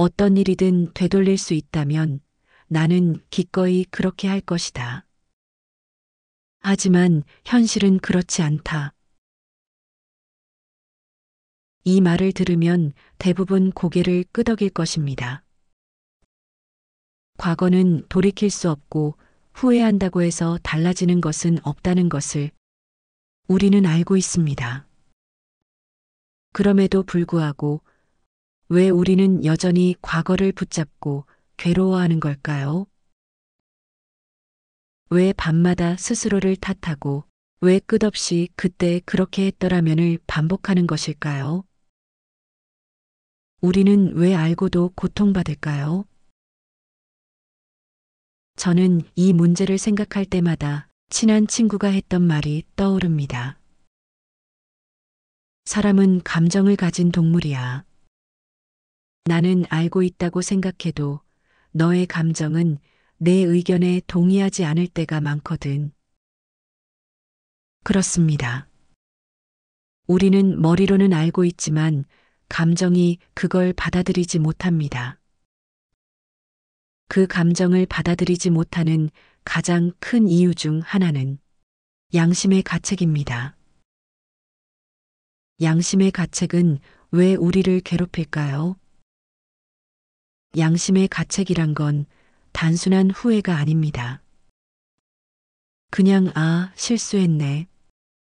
어떤 일이든 되돌릴 수 있다면 나는 기꺼이 그렇게 할 것이다. 하지만 현실은 그렇지 않다. 이 말을 들으면 대부분 고개를 끄덕일 것입니다. 과거는 돌이킬 수 없고 후회한다고 해서 달라지는 것은 없다는 것을 우리는 알고 있습니다. 그럼에도 불구하고 왜 우리는 여전히 과거를 붙잡고 괴로워하는 걸까요? 왜 밤마다 스스로를 탓하고 왜 끝없이 그때 그렇게 했더라면을 반복하는 것일까요? 우리는 왜 알고도 고통받을까요? 저는 이 문제를 생각할 때마다 친한 친구가 했던 말이 떠오릅니다. 사람은 감정을 가진 동물이야. 나는 알고 있다고 생각해도 너의 감정은 내 의견에 동의하지 않을 때가 많거든. 그렇습니다. 우리는 머리로는 알고 있지만 감정이 그걸 받아들이지 못합니다. 그 감정을 받아들이지 못하는 가장 큰 이유 중 하나는 양심의 가책입니다. 양심의 가책은 왜 우리를 괴롭힐까요? 양심의 가책이란 건 단순한 후회가 아닙니다. 그냥 실수했네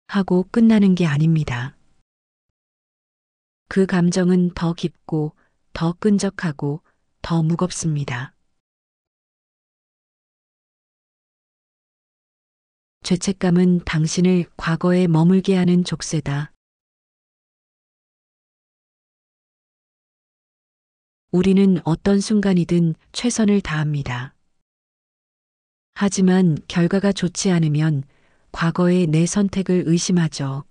하고 끝나는 게 아닙니다. 그 감정은 더 깊고 더 끈적하고 더 무겁습니다. 죄책감은 당신을 과거에 머물게 하는 족쇄다. 우리는 어떤 순간이든 최선을 다합니다. 하지만 결과가 좋지 않으면 과거의 내 선택을 의심하죠.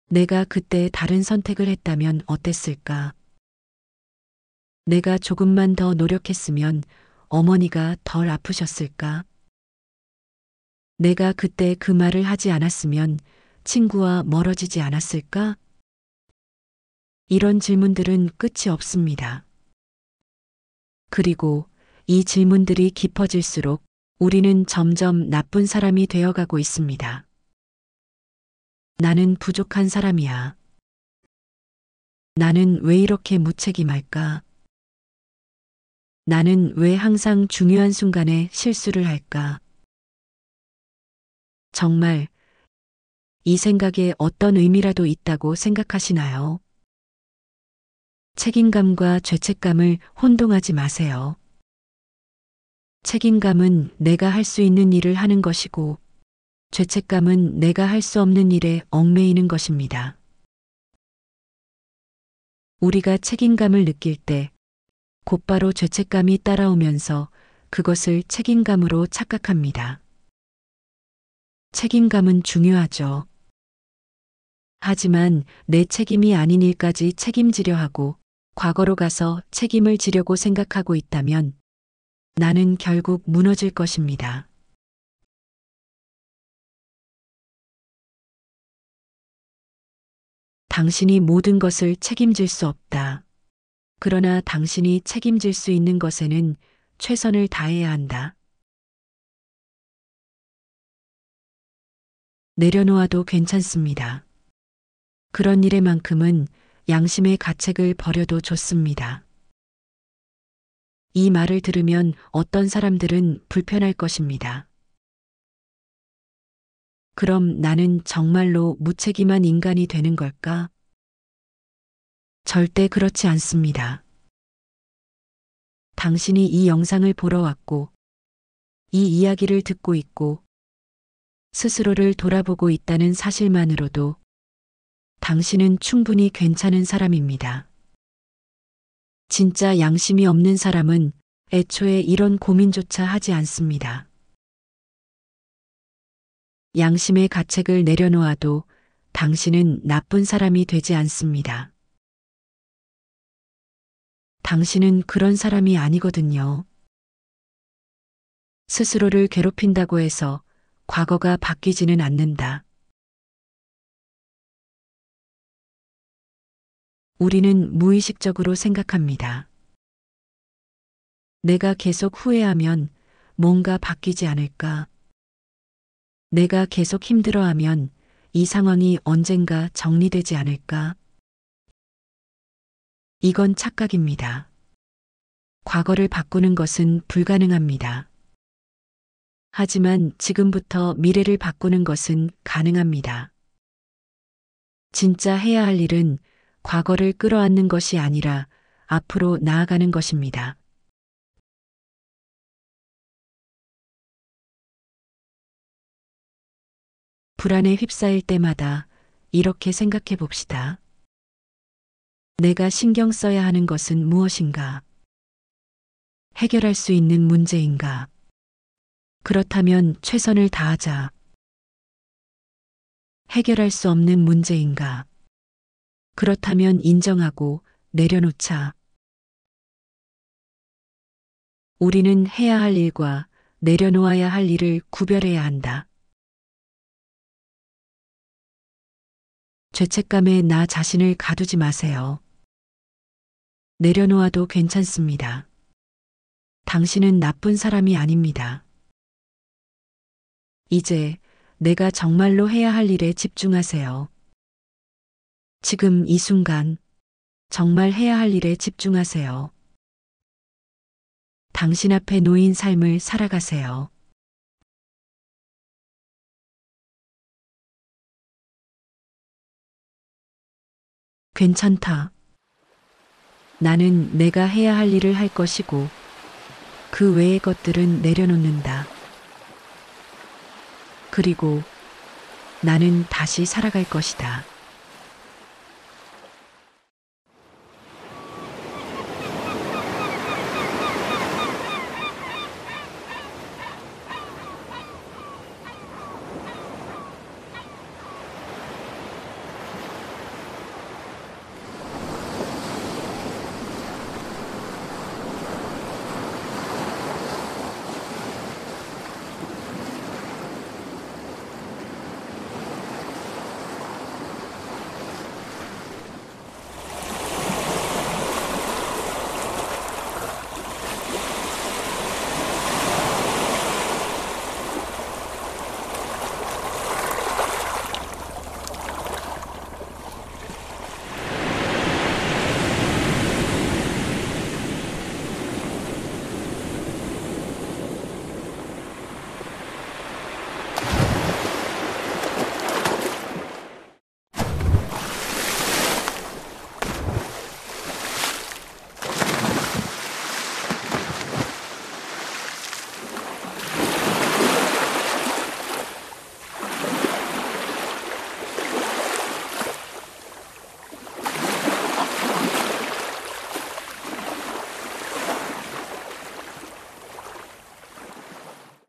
내가 그때 다른 선택을 했다면 어땠을까? 내가 조금만 더 노력했으면 어머니가 덜 아프셨을까? 내가 그때 그 말을 하지 않았으면 친구와 멀어지지 않았을까? 이런 질문들은 끝이 없습니다. 그리고 이 질문들이 깊어질수록 우리는 점점 나쁜 사람이 되어가고 있습니다. 나는 부족한 사람이야. 나는 왜 이렇게 무책임할까? 나는 왜 항상 중요한 순간에 실수를 할까? 정말 이 생각에 어떤 의미라도 있다고 생각하시나요? 책임감과 죄책감을 혼동하지 마세요. 책임감은 내가 할 수 있는 일을 하는 것이고, 죄책감은 내가 할 수 없는 일에 얽매이는 것입니다. 우리가 책임감을 느낄 때 곧바로 죄책감이 따라오면서 그것을 책임감으로 착각합니다. 책임감은 중요하죠. 하지만 내 책임이 아닌 일까지 책임지려 하고 과거로 가서 책임을 지려고 생각하고 있다면 나는 결국 무너질 것입니다. 당신이 모든 것을 책임질 수 없다. 그러나 당신이 책임질 수 있는 것에는 최선을 다해야 한다. 내려놓아도 괜찮습니다. 그런 일에만큼은 양심의 가책을 버려도 좋습니다. 이 말을 들으면 어떤 사람들은 불편할 것입니다. 그럼 나는 정말로 무책임한 인간이 되는 걸까? 절대 그렇지 않습니다. 당신이 이 영상을 보러 왔고, 이 이야기를 듣고 있고, 스스로를 돌아보고 있다는 사실만으로도 당신은 충분히 괜찮은 사람입니다. 진짜 양심이 없는 사람은 애초에 이런 고민조차 하지 않습니다. 양심의 가책을 내려놓아도 당신은 나쁜 사람이 되지 않습니다. 당신은 그런 사람이 아니거든요. 스스로를 괴롭힌다고 해서 과거가 바뀌지는 않는다. 우리는 무의식적으로 생각합니다. 내가 계속 후회하면 뭔가 바뀌지 않을까? 내가 계속 힘들어하면 이 상황이 언젠가 정리되지 않을까? 이건 착각입니다. 과거를 바꾸는 것은 불가능합니다. 하지만 지금부터 미래를 바꾸는 것은 가능합니다. 진짜 해야 할 일은 과거를 끌어안는 것이 아니라 앞으로 나아가는 것입니다. 불안에 휩싸일 때마다 이렇게 생각해 봅시다. 내가 신경 써야 하는 것은 무엇인가? 해결할 수 있는 문제인가? 그렇다면 최선을 다하자. 해결할 수 없는 문제인가? 그렇다면 인정하고 내려놓자. 우리는 해야 할 일과 내려놓아야 할 일을 구별해야 한다. 죄책감에 나 자신을 가두지 마세요. 내려놓아도 괜찮습니다. 당신은 나쁜 사람이 아닙니다. 이제 내가 정말로 해야 할 일에 집중하세요. 지금 이 순간 정말 해야 할 일에 집중하세요. 당신 앞에 놓인 삶을 살아가세요. 괜찮다. 나는 내가 해야 할 일을 할 것이고 그 외의 것들은 내려놓는다. 그리고 나는 다시 살아갈 것이다.